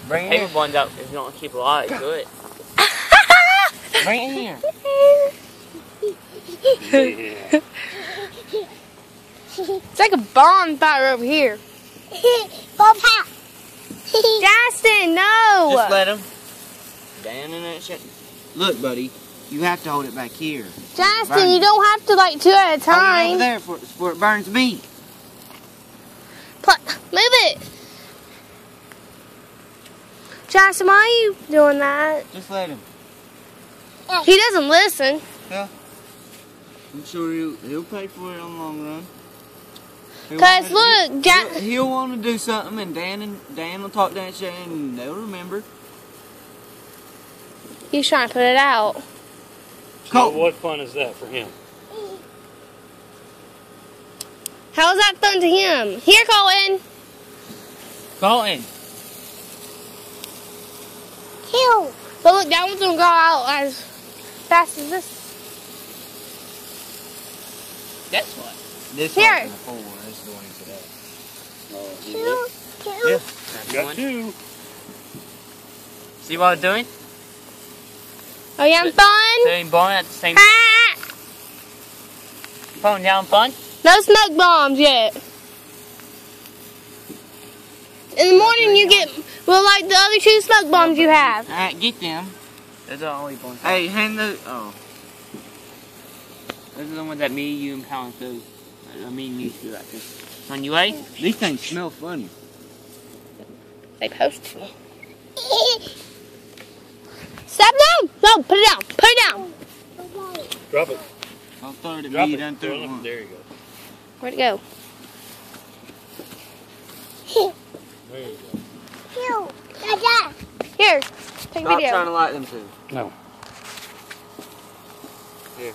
Bring it paper here. ones out if you don't want to keep alive. Do it. Bring it here. Yeah. It's like a bonfire over here. Bonfire. Justin, no. Just let him. Dan and that shit. Look, buddy, you have to hold it back here. Justin, you don't have to like two at a Hold it over time. there before it burns me. Move it. Justin, why are you doing that? Just let him. He doesn't listen. I'm sure he'll pay for it on the long run. Cause look, he'll want to do something, and Dan will talk that shit, and they'll remember. he's trying to put it out. So what fun is that for him? How's that fun to him? Here, Colton. Colton. Kill. But look, that one's gonna go out as fast as this. That's what. This Here. one's the 4. This is the one he said. Kill. Kill. Yeah. That's Got one. 2. See what I'm doing? Are you having fun? Doing bone at the same time. Ah! Phone, you having fun? No smoke bombs yet. In the morning you get, well, like the other 2 smoke bombs you have. Alright, get them. Those are only bones. Hey, hand those. Oh. Those are the ones that me, you, and Palin do. Me and you do like this. On you, eh? These things smell funny. They posted me. Step down! No, put it down. Put it down. Drop it. I'll throw it at Drop me. it. Done through it once. There you go. Where'd it go? There you go. Kill. Dada. Here, take a Stop video. trying to light them too. No. Here.